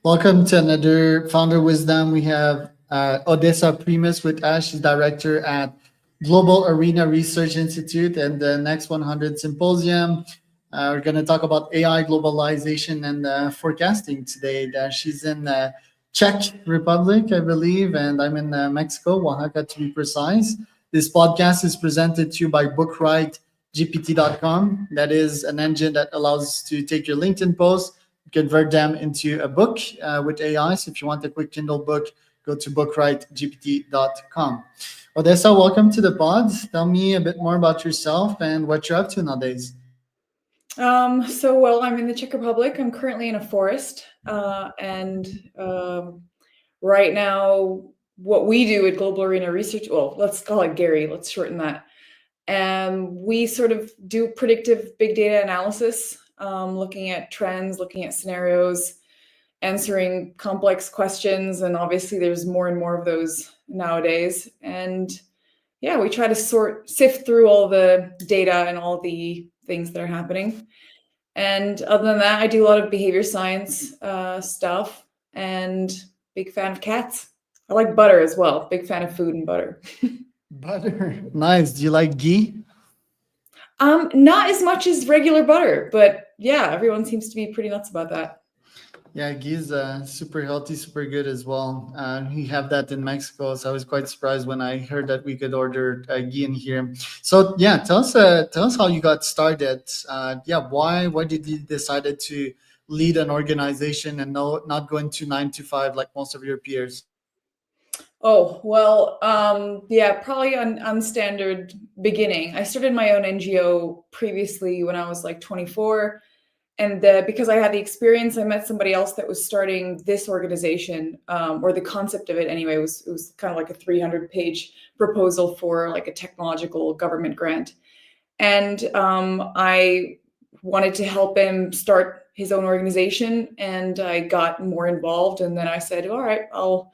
Welcome to another Founder Wisdom. We have Odessa Primus with us. She's director at Global Arena Research Institute and the Next 100 Symposium. We're going to talk about AI, globalization, and forecasting today. She's in Czech Republic, I believe, and I'm in Mexico, Oaxaca to be precise. This podcast is presented to you by BookWriteGPT.com. That is an engine that allows us to take your LinkedIn posts, convert them into a book with AI. So if you want a quick Kindle book, go to bookwritegpt.com. Odessa, welcome to the pod. Tell me a bit more about yourself and what you're up to nowadays. Well, I'm in the Czech Republic. I'm currently in a forest. Right now, what we do at Global Arena Research, well, let's call it Gary, let's shorten that. We sort of do predictive big data analysis, looking at trends, looking at scenarios, answering complex questions. And obviously there's more and more of those nowadays. And yeah, we try to sift through all the data and all the things that are happening. And other than that, I do a lot of behavior science stuff, and big fan of cats. I like butter as well. Big fan of food and butter. Butter. Nice. Do you like ghee? Not as much as regular butter, but yeah, everyone seems to be pretty nuts about that. Yeah, ghee is super healthy, super good as well. We have that in Mexico, so I was quite surprised when I heard that we could order ghee in here. So yeah, tell us how you got started. Why did you decided to lead an organization and not go into 9 to 5 like most of your peers? Oh, well, probably on unstandard beginning. I started my own NGO previously when I was like 24. And because I had the experience, I met somebody else that was starting this organization, or the concept of it anyway. It was kind of like a 300-page proposal for like a technological government grant. And I wanted to help him start his own organization, and I got more involved. And then I said, all right, I'll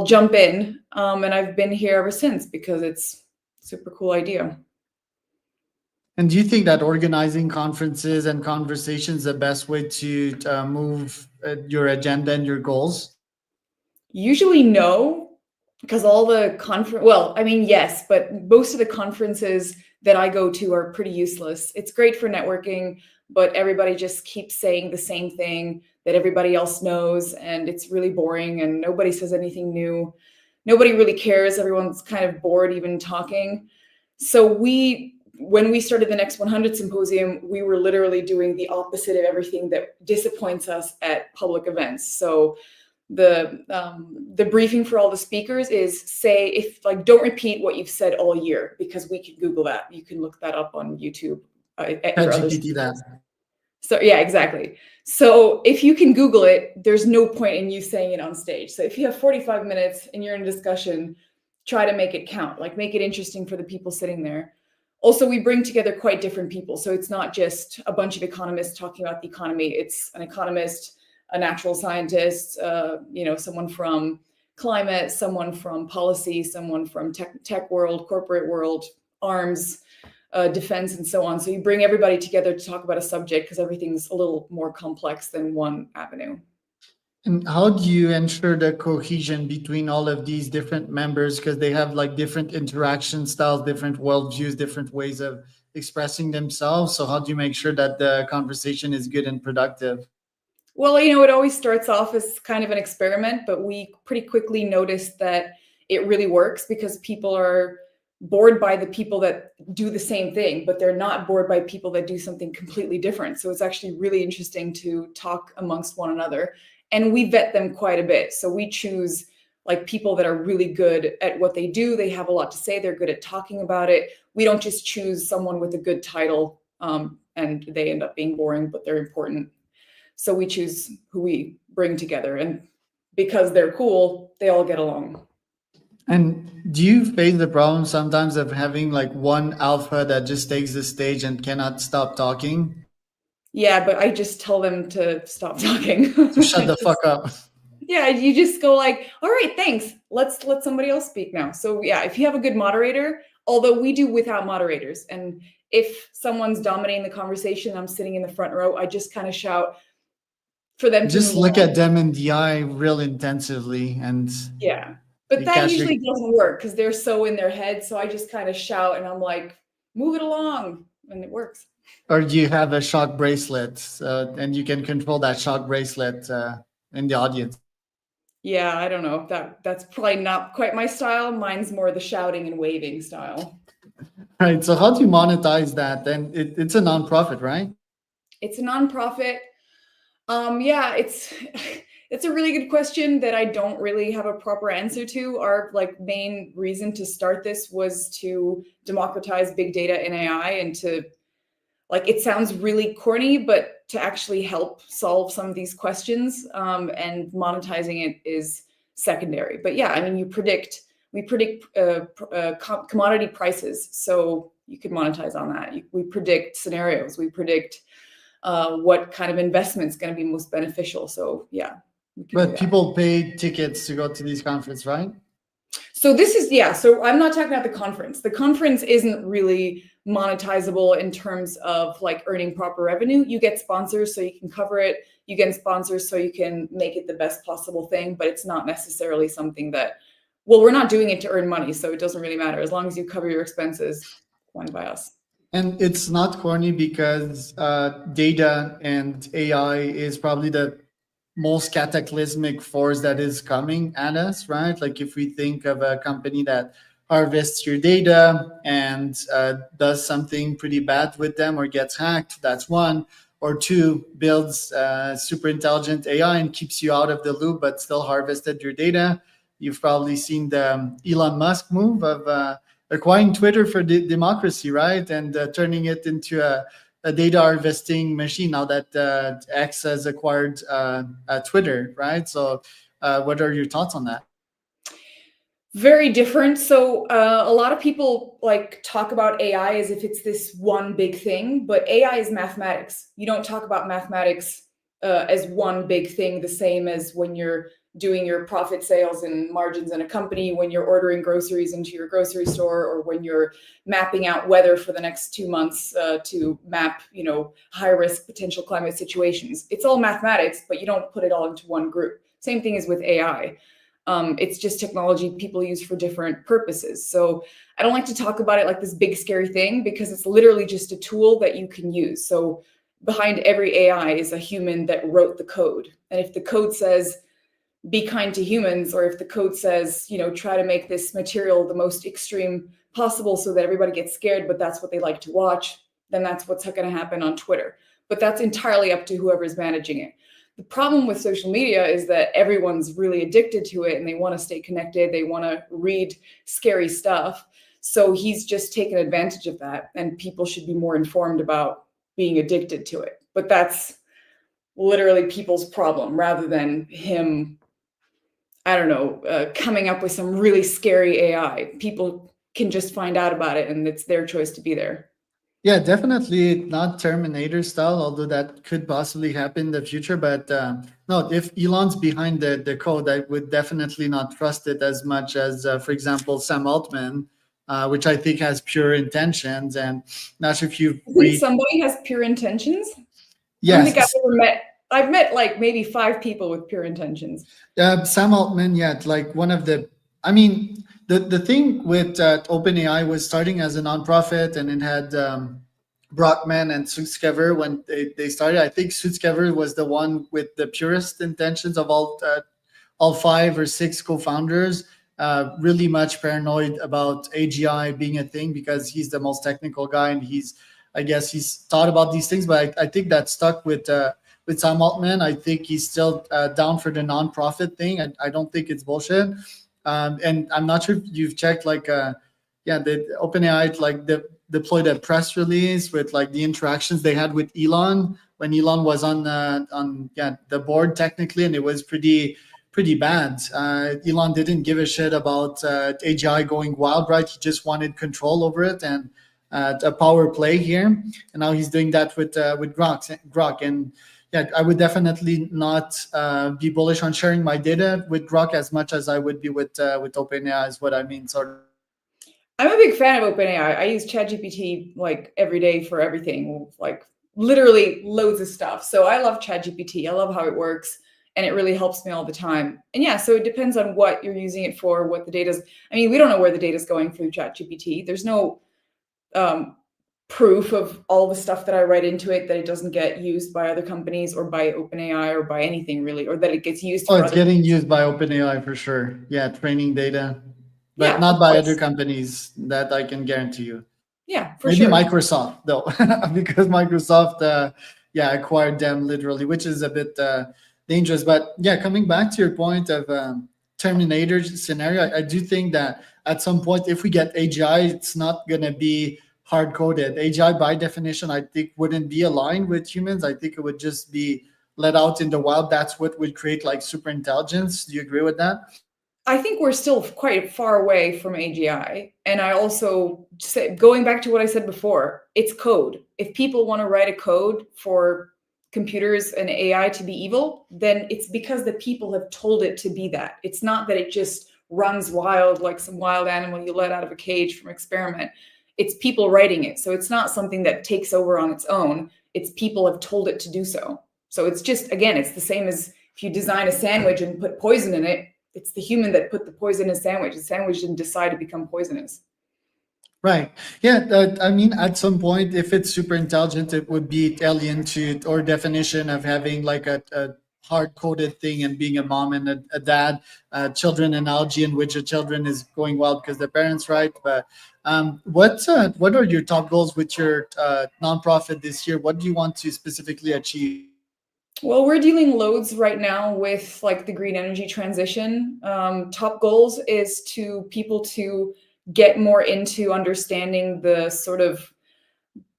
jump in. And I've been here ever since because it's a super cool idea. And do you think that organizing conferences and conversations is the best way to move your agenda and your goals? Usually no, because all the yes, but most of the conferences that I go to are pretty useless. It's great for networking, but everybody just keeps saying the same thing that everybody else knows, and it's really boring, and nobody says anything new. Nobody really cares. Everyone's kind of bored even talking. So when we started the Next 100 Symposium, we were literally doing the opposite of everything that disappoints us at public events. So the briefing for all the speakers is don't repeat what you've said all year, because we can Google that. You can look that up on YouTube. GPT that. So yeah, exactly. So if you can Google it, there's no point in you saying it on stage. So if you have 45 minutes and you're in a discussion, try to make it count, like make it interesting for the people sitting there. Also, we bring together quite different people. So it's not just a bunch of economists talking about the economy. It's an economist, a natural scientist, someone from climate, someone from policy, someone from tech world, corporate world, arms, defense, and so on. So you bring everybody together to talk about a subject because everything's a little more complex than one avenue. And how do you ensure the cohesion between all of these different members? Because they have like different interaction styles, different worldviews, different ways of expressing themselves. So how do you make sure that the conversation is good and productive? Well, it always starts off as kind of an experiment, but we pretty quickly noticed that it really works because people are bored by the people that do the same thing, but they're not bored by people that do something completely different. So it's actually really interesting to talk amongst one another. And we vet them quite a bit. So we choose like people that are really good at what they do. They have a lot to say. They're good at talking about it. We don't just choose someone with a good title and they end up being boring, but they're important. So we choose who we bring together. And because they're cool, they all get along. And do you face the problem sometimes of having like one alpha that just takes the stage and cannot stop talking? Yeah, but I just tell them to stop talking. So shut the fuck up. Yeah, you just go like, all right, thanks. Let's let somebody else speak now. So yeah, if you have a good moderator, although we do without moderators, and if someone's dominating the conversation, I'm sitting in the front row, I just kind of shout, for them to Just move look on. at them in the eye real intensively, and Yeah. But you that catch your. usually doesn't work because they're so in their head. So I just kind of shout and I'm like, move it along. And it works. Or you have a shock bracelet, and you can control that shock bracelet in the audience. Yeah, I don't know. That's probably not quite my style. Mine's more the shouting and waving style. Right. So how do you monetize that? And it's a nonprofit, right? It's a nonprofit. Yeah, it's a really good question that I don't really have a proper answer to. Our like main reason to start this was to democratize big data and AI and to like it sounds really corny, but to actually help solve some of these questions and monetizing it is secondary. But yeah, I mean, we predict commodity prices, so you could monetize on that. We predict scenarios, we predict what kind of investment is going to be most beneficial. So yeah, we can do But that. people pay tickets to go to these conferences, right? So this is, yeah, so I'm not talking about the conference. The conference isn't really monetizable in terms of like earning proper revenue. You get sponsors so you can cover it. You get sponsors so you can make it the best possible thing, but it's not necessarily something that, well, we're not doing it to earn money, so it doesn't really matter. As long as you cover your expenses, fine by us. And it's not corny because data and AI is probably the most cataclysmic force that is coming at us, right? Like if we think of a company that harvests your data and does something pretty bad with them or gets hacked, that's one. Or two, builds super intelligent AI and keeps you out of the loop, but still harvested your data. You've probably seen the Elon Musk move of acquiring Twitter for democracy, right? And turning it into a data harvesting machine now that X has acquired Twitter, right? So, what are your thoughts on that? Very different. So a lot of people like talk about AI as if it's this one big thing, but AI is mathematics. You don't talk about mathematics as one big thing, the same as when you're doing your profit sales and margins in a company, when you're ordering groceries into your grocery store, or when you're mapping out weather for the next 2 months to map, high risk potential climate situations. It's all mathematics, but you don't put it all into one group. Same thing is with AI. It's just technology people use for different purposes. So I don't like to talk about it like this big scary thing because it's literally just a tool that you can use. So behind every AI is a human that wrote the code. And if the code says, be kind to humans, or if the code says, try to make this material the most extreme possible so that everybody gets scared, but that's what they like to watch, then that's what's going to happen on Twitter. But that's entirely up to whoever's managing it. The problem with social media is that everyone's really addicted to it and they want to stay connected. They want to read scary stuff. So he's just taken advantage of that, and people should be more informed about being addicted to it. But that's literally people's problem rather than him, I don't know, coming up with some really scary AI. People can just find out about it and it's their choice to be there. Yeah, definitely not Terminator style, although that could possibly happen in the future. But no, if Elon's behind the code, I would definitely not trust it as much as, for example, Sam Altman, which I think has pure intentions. And not sure if you I think read. somebody has pure intentions. I don't think I've Yes, ever met. I've met like maybe 5 people with pure intentions. Sam Altman, yeah, like one of the. I mean, the thing with OpenAI was starting as a nonprofit, and it had Brockman and Sutskever when they started. I think Sutskever was the one with the purest intentions of all 5 or 6 co-founders. Really much paranoid about AGI being a thing because he's the most technical guy, and I guess he's thought about these things. But I think that stuck with Sam Altman. I think he's still down for the nonprofit thing. I don't think it's bullshit. And I'm not sure if you've checked, like, yeah, the OpenAI deployed a press release with like the interactions they had with Elon when Elon was on the board technically, and it was pretty bad. Elon didn't give a shit about AGI going wild, right? He just wanted control over it and a power play here. And now he's doing that with Grok. And yeah, I would definitely not be bullish on sharing my data with Grok as much as I would be with OpenAI. Is what I mean, sort of. I'm a big fan of OpenAI. I use ChatGPT like every day for everything. Like literally loads of stuff. So I love ChatGPT. I love how it works, and it really helps me all the time. And yeah, so it depends on what you're using it for, what the data's. I mean, we don't know where the data's going through ChatGPT. There's no proof of all the stuff that I write into it that it doesn't get used by other companies or by OpenAI or by anything really, or that it gets used. Oh, it's getting used by OpenAI for sure. Yeah, training data, but Yeah, not of by course. other companies. That I can guarantee you. Yeah, for Maybe sure. Microsoft though, because Microsoft, yeah, acquired them literally, which is a bit dangerous. But yeah, coming back to your point of Terminator scenario, I do think that at some point, if we get AGI, it's not gonna be hard coded. AGI by definition, I think, wouldn't be aligned with humans. I think it would just be let out in the wild. That's what would create like super intelligence. Do you agree with that? I think we're still quite far away from AGI. And I also say, going back to what I said before, it's code. If people want to write a code for computers and AI to be evil, then it's because the people have told it to be that. It's not that it just runs wild like some wild animal you let out of a cage from experiment. It's people writing it. So it's not something that takes over on its own. It's people have told it to do so. So it's just, again, it's the same as if you design a sandwich and put poison in it. It's the human that put the poison in a sandwich. The sandwich didn't decide to become poisonous. Right. Yeah. I mean, at some point, if it's super intelligent, it would be alien to our definition of having like a hard coded thing and being a mom and a dad, children analogy in which a children is going wild because the parents right. But what are your top goals with your nonprofit this year? What do you want to specifically achieve? Well, we're dealing loads right now with like the green energy transition. Top goals is to people to get more into understanding the sort of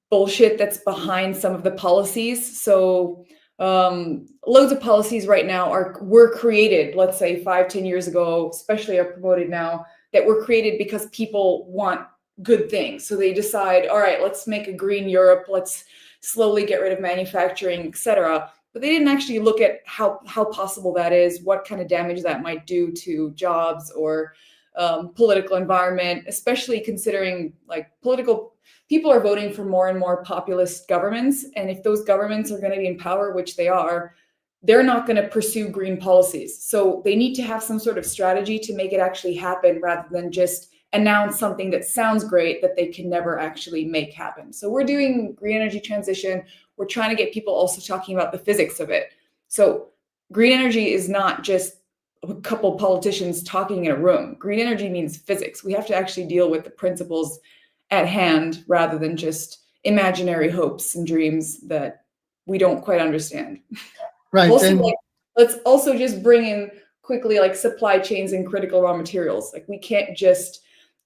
bullshit that's behind some of the policies. So loads of policies right now were created, let's say 5-10 years ago, especially are promoted now, that were created because people want good things. So they decide, all right, let's make a green Europe, let's slowly get rid of manufacturing, etc. But they didn't actually look at how possible that is, what kind of damage that might do to jobs or political environment, especially considering like people are voting for more and more populist governments. And if those governments are going to be in power, which they are, they're not going to pursue green policies. So they need to have some sort of strategy to make it actually happen rather than just announce something that sounds great that they can never actually make happen. So we're doing green energy transition. We're trying to get people also talking about the physics of it. So green energy is not just a couple politicians talking in a room. Green energy means physics. We have to actually deal with the principles at hand rather than just imaginary hopes and dreams that we don't quite understand. Right. Also, And like, let's also just bring in quickly like supply chains and critical raw materials. Like we can't just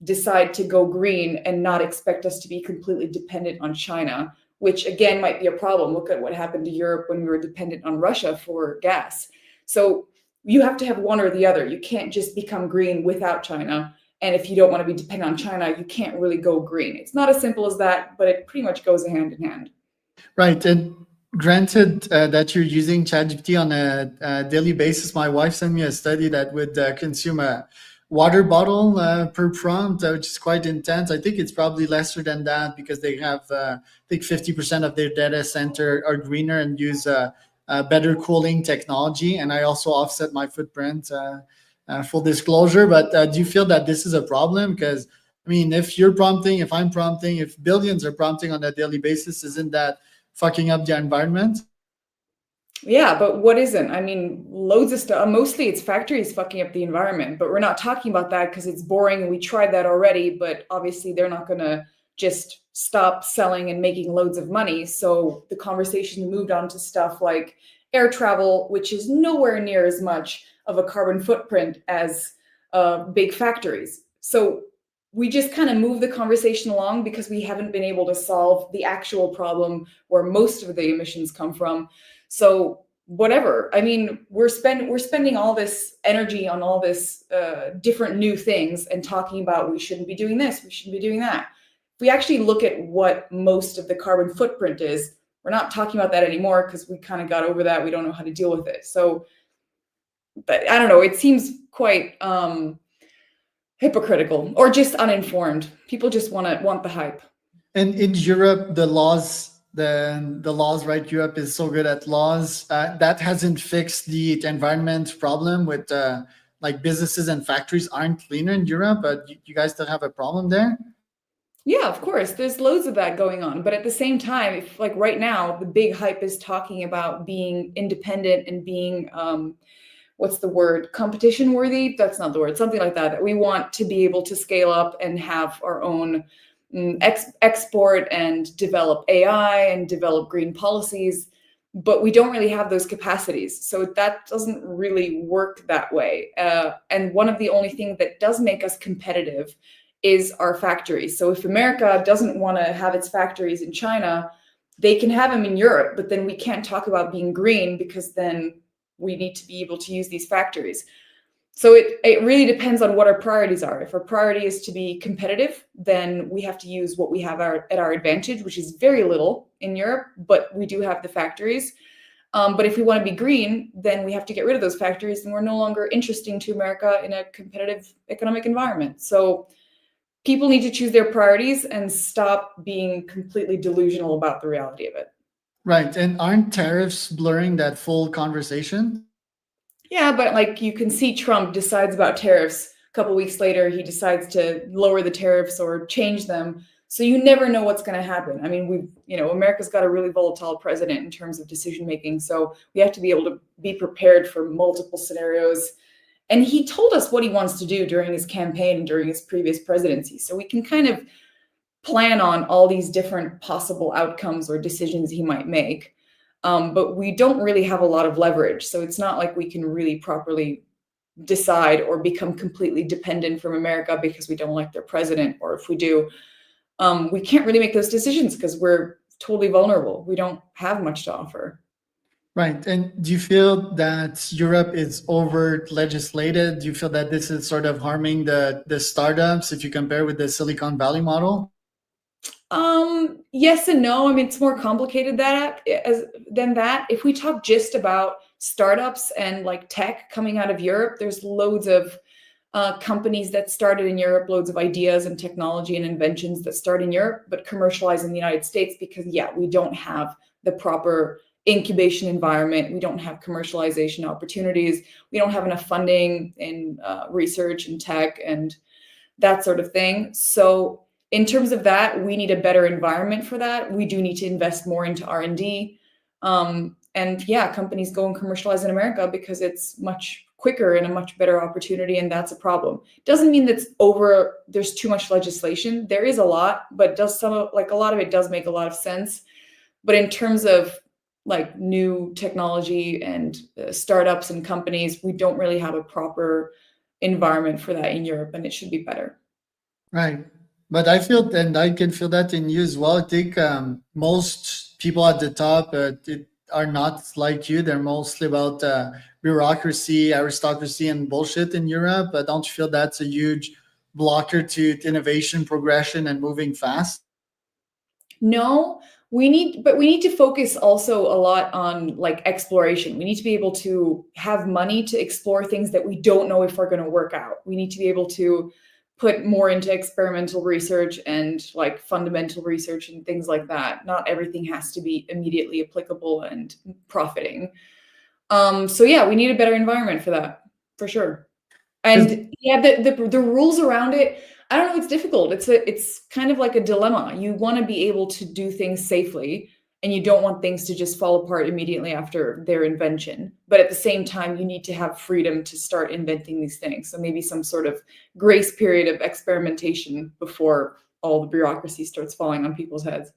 decide to go green and not expect us to be completely dependent on China, which again might be a problem. Look at what happened to Europe when we were dependent on Russia for gas. So you have to have one or the other. You can't just become green without China. And if you don't want to be dependent on China, you can't really go green. It's not as simple as that, but it pretty much goes hand in hand. right. And granted that you're using ChatGPT on a daily basis, my wife sent me a study that would consume a water bottle per prompt, which is quite intense. I think it's probably lesser than that because they have, I think 50% of their data center are greener and use better cooling technology. And I also offset my footprint, full disclosure. But do you feel that this is a problem? Because I mean, if you're prompting, if I'm prompting, if billions are prompting on a daily basis, isn't that fucking up the environment? Yeah, but what isn't? I mean, loads of stuff. Mostly it's factories fucking up the environment, but we're not talking about that because it's boring and we tried that already. But obviously, they're not going to just stop selling and making loads of money. So the conversation moved on to stuff like air travel, which is nowhere near as much of a carbon footprint as big factories. So we just kind of move the conversation along because we haven't been able to solve the actual problem where most of the emissions come from. So whatever. I mean, we're spending all this energy on all this different new things and talking about we shouldn't be doing this, we shouldn't be doing that. If we actually look at what most of the carbon footprint is, we're not talking about that anymore because we kind of got over that. We don't know how to deal with it. So, but I don't know. It seems quite hypocritical or just uninformed. People just want the hype. And in Europe, the laws the laws, right? Europe is so good at laws. That hasn't fixed the environment problem with like businesses and factories aren't cleaner in Europe, but you guys still have a problem there. Yeah, of course. There's loads of that going on. But at the same time, if like right now, the big hype is talking about being independent and being, what's the word? Competition worthy? That's not the word. Something like that. That we want to be able to scale up and have our own export and develop AI and develop green policies. But we don't really have those capacities. So that doesn't really work that way. And one of the only things that does make us competitive is our factories. So if America doesn't want to have its factories in China, they can have them in Europe, but then we can't talk about being green because then we need to be able to use these factories. So it really depends on what our priorities are. If our priority is to be competitive, then we have to use what we have at our advantage, which is very little in Europe, but we do have the factories. But if we want to be green, then we have to get rid of those factories, and we're no longer interesting to America in a competitive economic environment. So people need to choose their priorities and stop being completely delusional about the reality of it. Right. And aren't tariffs blurring that full conversation? Yeah, but like you can see Trump decides about tariffs. A couple weeks later, he decides to lower the tariffs or change them. So you never know what's going to happen. I mean, America's got a really volatile president in terms of decision making. So we have to be able to be prepared for multiple scenarios. And he told us what he wants to do during his campaign and during his previous presidency. So we can kind of plan on all these different possible outcomes or decisions he might make. But we don't really have a lot of leverage. So it's not like we can really properly decide or become completely dependent from America because we don't like their president. Or if we do, we can't really make those decisions because we're totally vulnerable. We don't have much to offer. Right. And do you feel that Europe is over legislated? Do you feel that this is sort of harming the startups if you compare with the Silicon Valley model? Yes and no. I mean, it's more complicated than that. If we talk just about startups and like tech coming out of Europe, there's loads of companies that started in Europe, loads of ideas and technology and inventions that start in Europe, but commercialize in the United States because, yeah, we don't have the proper incubation environment. We don't have commercialization opportunities. We don't have enough funding in research and tech and that sort of thing. So in terms of that, we need a better environment for that. We do need to invest more into R&D. And yeah, companies go and commercialize in America because it's much quicker and a much better opportunity, and that's a problem. Doesn't mean that's over, there's too much legislation. There is a lot, but a lot of it does make a lot of sense. But in terms of like new technology and startups and companies, we don't really have a proper environment for that in Europe, and it should be better. Right. But I feel, and I can feel that in you as well. I think most people at the top are not like you. They're mostly about bureaucracy, aristocracy, and bullshit in Europe. But don't you feel that's a huge blocker to innovation, progression, and moving fast? No, we need to focus also a lot on like exploration. We need to be able to have money to explore things that we don't know if are going to work out. We need to be able to put more into experimental research and like fundamental research and things like that. Not everything has to be immediately applicable and profiting. So yeah, we need a better environment for that, for sure. And yeah, the rules around it, I don't know, it's difficult. It's kind of like a dilemma. You want to be able to do things safely, and you don't want things to just fall apart immediately after their invention. But at the same time, you need to have freedom to start inventing these things. So maybe some sort of grace period of experimentation before all the bureaucracy starts falling on people's heads.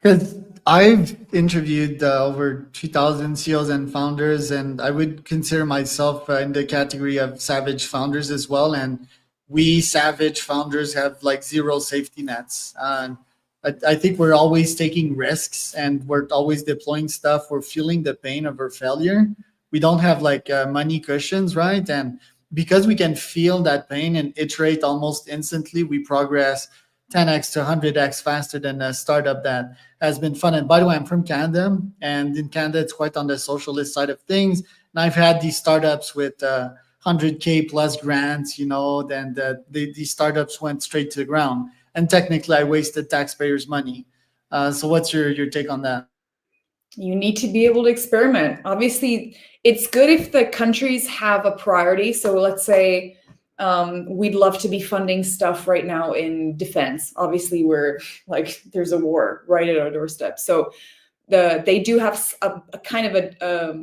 Because I've interviewed over 2,000 CEOs and founders, and I would consider myself in the category of savage founders as well. And we savage founders have like zero safety nets. And I think we're always taking risks and we're always deploying stuff. We're feeling the pain of our failure. We don't have like money cushions, right? And because we can feel that pain and iterate almost instantly, we progress 10x to 100x faster than a startup that has been funded. By the way, I'm from Canada, and in Canada, it's quite on the socialist side of things. And I've had these startups with 100K plus grants, then these startups went straight to the ground. And technically, I wasted taxpayers' money. So what's your take on that? You need to be able to experiment. Obviously, it's good if the countries have a priority. So let's say we'd love to be funding stuff right now in defense. Obviously, we're like, there's a war right at our doorstep. So they do have a kind of a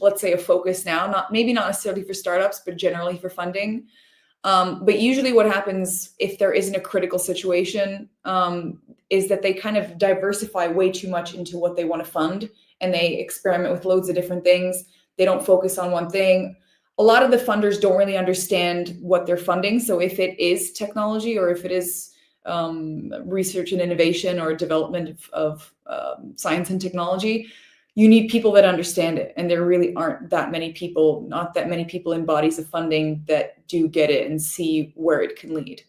let's say a focus now, maybe not necessarily for startups, but generally for funding. But usually what happens if there isn't a critical situation is that they kind of diversify way too much into what they want to fund, and they experiment with loads of different things. They don't focus on one thing. A lot of the funders don't really understand what they're funding. So if it is technology, or if it is research and innovation or development of science and technology, you need people that understand it. And there really aren't that many people, not that many people in bodies of funding that do get it and see where it can lead.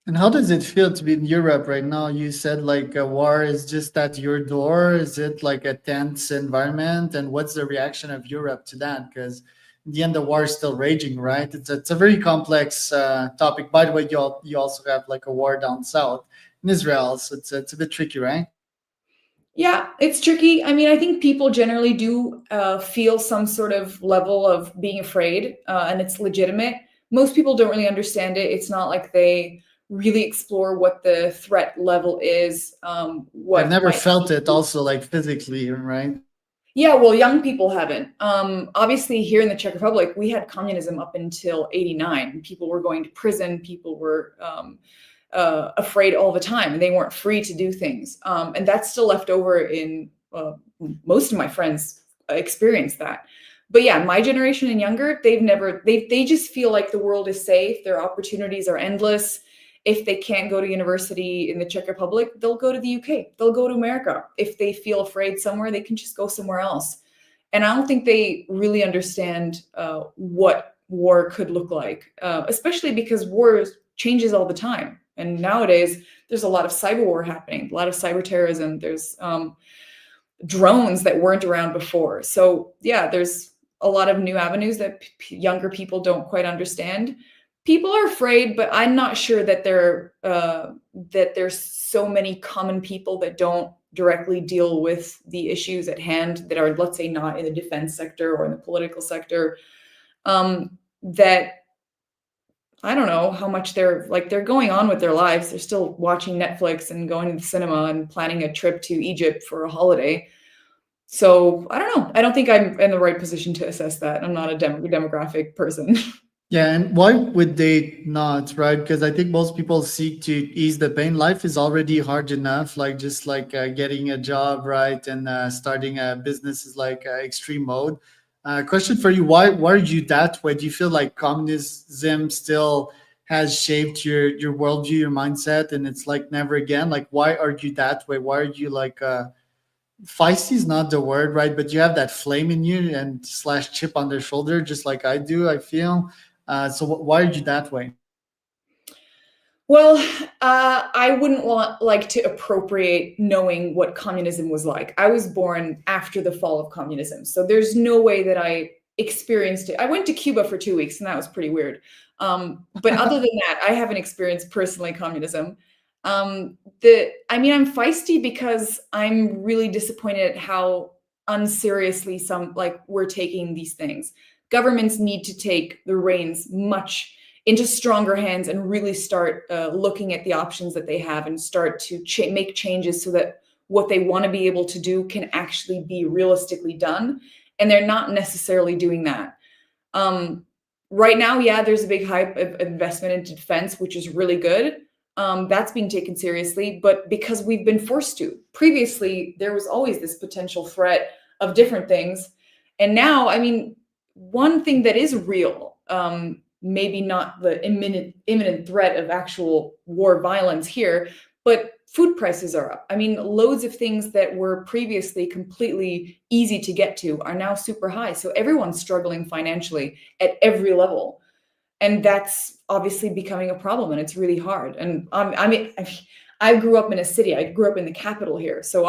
And how does it feel to be in Europe right now? You said like a war is just at your door. Is it like a tense environment? And what's the reaction of Europe to that? Because in the end, the war is still raging, right? It's a very complex topic. By the way, you also have like a war down south in Israel, so it's a bit tricky, right? Yeah, it's tricky. I mean, I think people generally do feel some sort of level of being afraid, and it's legitimate. Most people don't really understand it. It's not like they really explore what the threat level is, I've what never might. felt it also like physically, right? Yeah, well, young people haven't. Obviously, here in the Czech Republic, we had communism up until '89. People were going to prison. People were afraid all the time, and they weren't free to do things. And that's still left over in most of my friends experience that. But yeah, my generation and younger, they just feel like the world is safe. Their opportunities are endless. If they can't go to university in the Czech Republic, they'll go to the UK. They'll go to America. If they feel afraid somewhere, they can just go somewhere else. And I don't think they really understand what war could look like, especially because war changes all the time. And nowadays, there's a lot of cyber war happening, a lot of cyber terrorism. There's drones that weren't around before. So yeah, there's a lot of new avenues that younger people don't quite understand. People are afraid, but I'm not sure that there's so many common people that don't directly deal with the issues at hand that are, let's say, not in the defense sector or in the political sector, that I don't know how much they're going on with their lives. They're still watching Netflix and going to the cinema and planning a trip to Egypt for a holiday. So I don't know. I don't think I'm in the right position to assess that. I'm not a demographic person. Yeah, and why would they not, right? Because I think most people seek to ease the pain. Life is already hard enough, like just like getting a job, right, and starting a business is like extreme mode. Question for you: Why are you that way? Do you feel like communism still has shaped your worldview, your mindset, and it's like never again? Like, why are you that way? Why are you like feisty is not the word, right? But you have that flame in you and slash chip on their shoulder, just like I do. I feel. So why are you that way? Well, I wouldn't want like to appropriate knowing what communism was like. I was born after the fall of communism, so there's no way that I experienced it. I went to Cuba for 2 weeks, and that was pretty weird. But other than that, I haven't experienced personally communism. I mean, I'm feisty because I'm really disappointed at how unseriously we're taking these things. Governments need to take the reins much into stronger hands and really start looking at the options that they have and start to make changes so that what they want to be able to do can actually be realistically done. And they're not necessarily doing that. Right now, yeah, there's a big hype of investment into defense, which is really good. That's being taken seriously, but because we've been forced to. Previously, there was always this potential threat of different things. And now, I mean, one thing that is real, maybe not the imminent threat of actual war violence here, but food prices are up. I mean, loads of things that were previously completely easy to get to are now super high. So everyone's struggling financially at every level. And that's obviously becoming a problem, and it's really hard. And I mean, I grew up in a city. I grew up in the capital here. So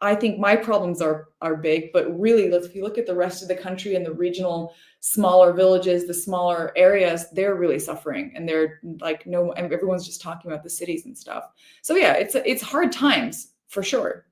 I think my problems are big, but really, if you look at the rest of the country and the regional smaller villages, the smaller areas, they're really suffering, and they're like everyone's just talking about the cities and stuff. So yeah, it's hard times for sure.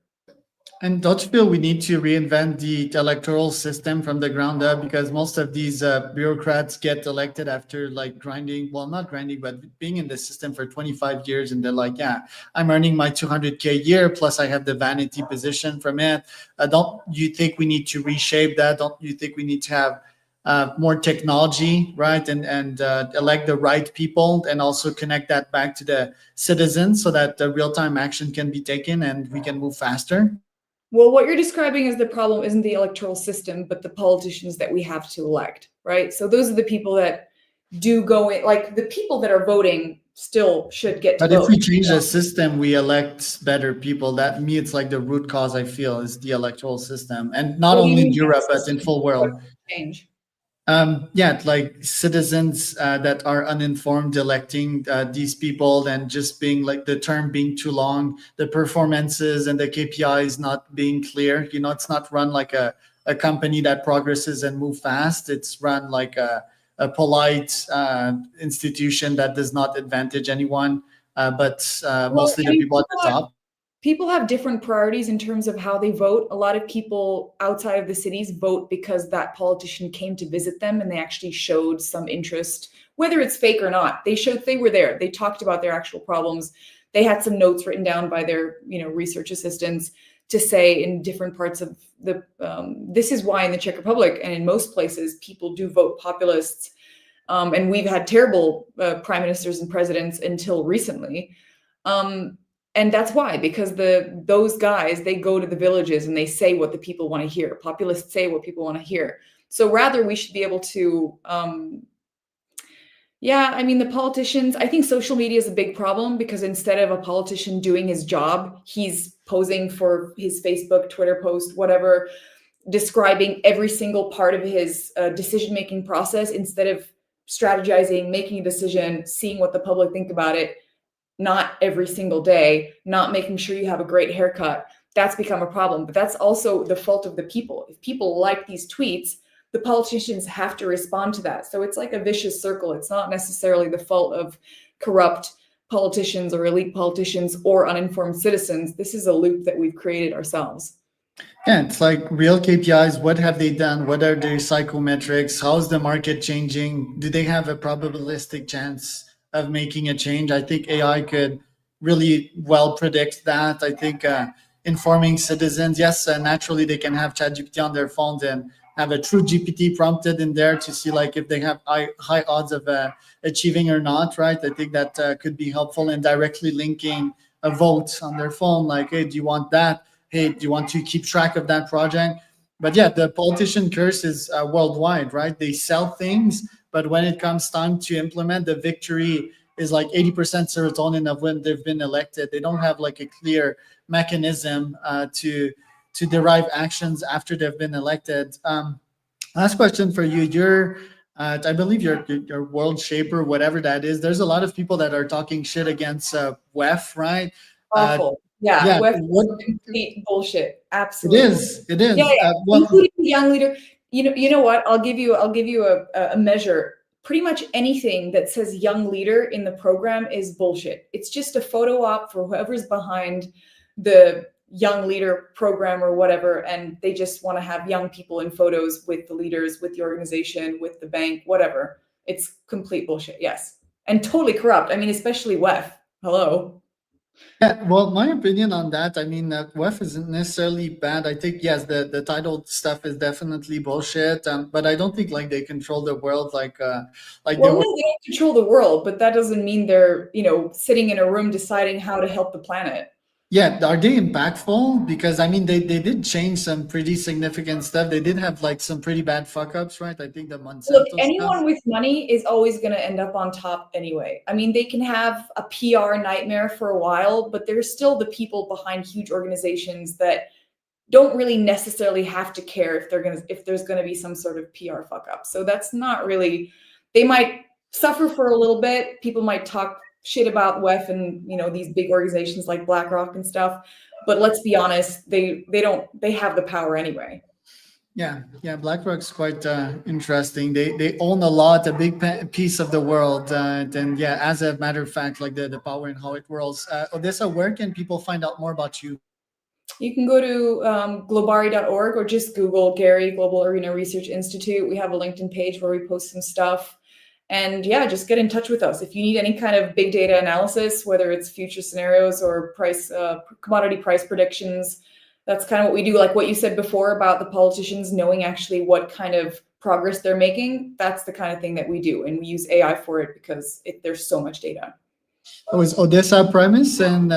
And don't you feel we need to reinvent the electoral system from the ground up, because most of these bureaucrats get elected after like grinding, well, not grinding, but being in the system for 25 years, and they're like, yeah, I'm earning my 200K a year, plus I have the vanity position from it. Don't you think we need to reshape that? Don't you think we need to have more technology, right? And elect the right people, and also connect that back to the citizens so that the real time action can be taken and we can move faster? Well, what you're describing as the problem isn't the electoral system, but the politicians that we have to elect, right? So those are the people that do go in, like the people that are voting still should get to But if vote. we change the system, we elect better people. That me, it's like the root cause I feel is the electoral system, and not What do you only in mean by Europe the but in system? full What world. change? Yeah, like citizens that are uninformed electing these people, and just being like the term being too long, the performances and the KPIs not being clear. You know, it's not run like a company that progresses and move fast. It's run like a polite institution that does not advantage anyone, but Well, mostly I the mean, people at the top. people have different priorities in terms of how they vote. A lot of people outside of the cities vote because that politician came to visit them and they actually showed some interest, whether it's fake or not. They showed they were there. They talked about their actual problems. They had some notes written down by their, research assistants to say in different parts of the. This is why in the Czech Republic and in most places people do vote populists, and we've had terrible prime ministers and presidents until recently. And that's why, because those guys, they go to the villages and they say what the people want to hear. Populists say what people want to hear. So rather, we should be able to, the politicians, I think social media is a big problem, because instead of a politician doing his job, he's posing for his Facebook, Twitter post, whatever, describing every single part of his decision-making process instead of strategizing, making a decision, seeing what the public think about it. Not every single day, not making sure you have a great haircut. That's become a problem. But that's also the fault of the people. If people like these tweets, the politicians have to respond to that. So it's like a vicious circle. It's not necessarily the fault of corrupt politicians or elite politicians or uninformed citizens. This is a loop that we've created ourselves. Yeah, it's like real KPIs. What have they done? What are their psychometrics? How's the market changing? Do they have a probabilistic chance of making a change? I think AI could really well predict that. I think informing citizens, yes, naturally they can have ChatGPT on their phones and have a true GPT prompted in there to see like if they have high odds of achieving or not, right? I think that could be helpful in directly linking a vote on their phone. Like, hey, do you want that? Hey, do you want to keep track of that project? But yeah, the politician curse is worldwide, right? They sell things, but when it comes time to implement, the victory is like 80% serotonin of when they've been elected. They don't have like a clear mechanism to derive actions after they've been elected. Last question for you. I believe you're world shaper, whatever that is. There's a lot of people that are talking shit against WEF, right? Awful. Yeah, Yeah, Web what is complete bullshit. it Absolutely. is, it is. Yeah, yeah. Well, Including the young leader. You know what? I'll give you a measure. Pretty much anything that says young leader in the program is bullshit. It's just a photo op for whoever's behind the young leader program or whatever, and they just want to have young people in photos with the leaders, with the organization, with the bank, whatever. It's complete bullshit. Yes, and totally corrupt. I mean, especially WEF. Hello. yeah, well, my opinion on that, I mean, WEF isn't necessarily bad. I think, yes, the title stuff is definitely bullshit, but I don't think like they control the world like they Well, were. no, they don't control the world, but that doesn't mean they're, sitting in a room deciding how to help the planet. Yeah, are they impactful? Because I mean, they did change some pretty significant stuff. They did have like some pretty bad fuck ups, right? I think the Look, Monsanto stuff. anyone with money is always going to end up on top anyway. I mean, they can have a PR nightmare for a while, but there's still the people behind huge organizations that don't really necessarily have to care if there's going to be some sort of PR fuck up. So that's not really. They might suffer for a little bit. People might talk shit about WEF and these big organizations like BlackRock and stuff. But let's be honest, they have the power anyway. Yeah, BlackRock's quite interesting. They own a lot, a big piece of the world. And yeah, as a matter of fact, like the power and how it rolls. Odessa, where can people find out more about you? You can go to globari.org or just Google Gary Global Arena Research Institute. We have a LinkedIn page where we post some stuff. And yeah, just get in touch with us. If you need any kind of big data analysis, whether it's future scenarios or commodity price predictions, that's kind of what we do. Like what you said before about the politicians knowing actually what kind of progress they're making, that's the kind of thing that we do. And we use AI for it because there's so much data. It was Odessa Primus and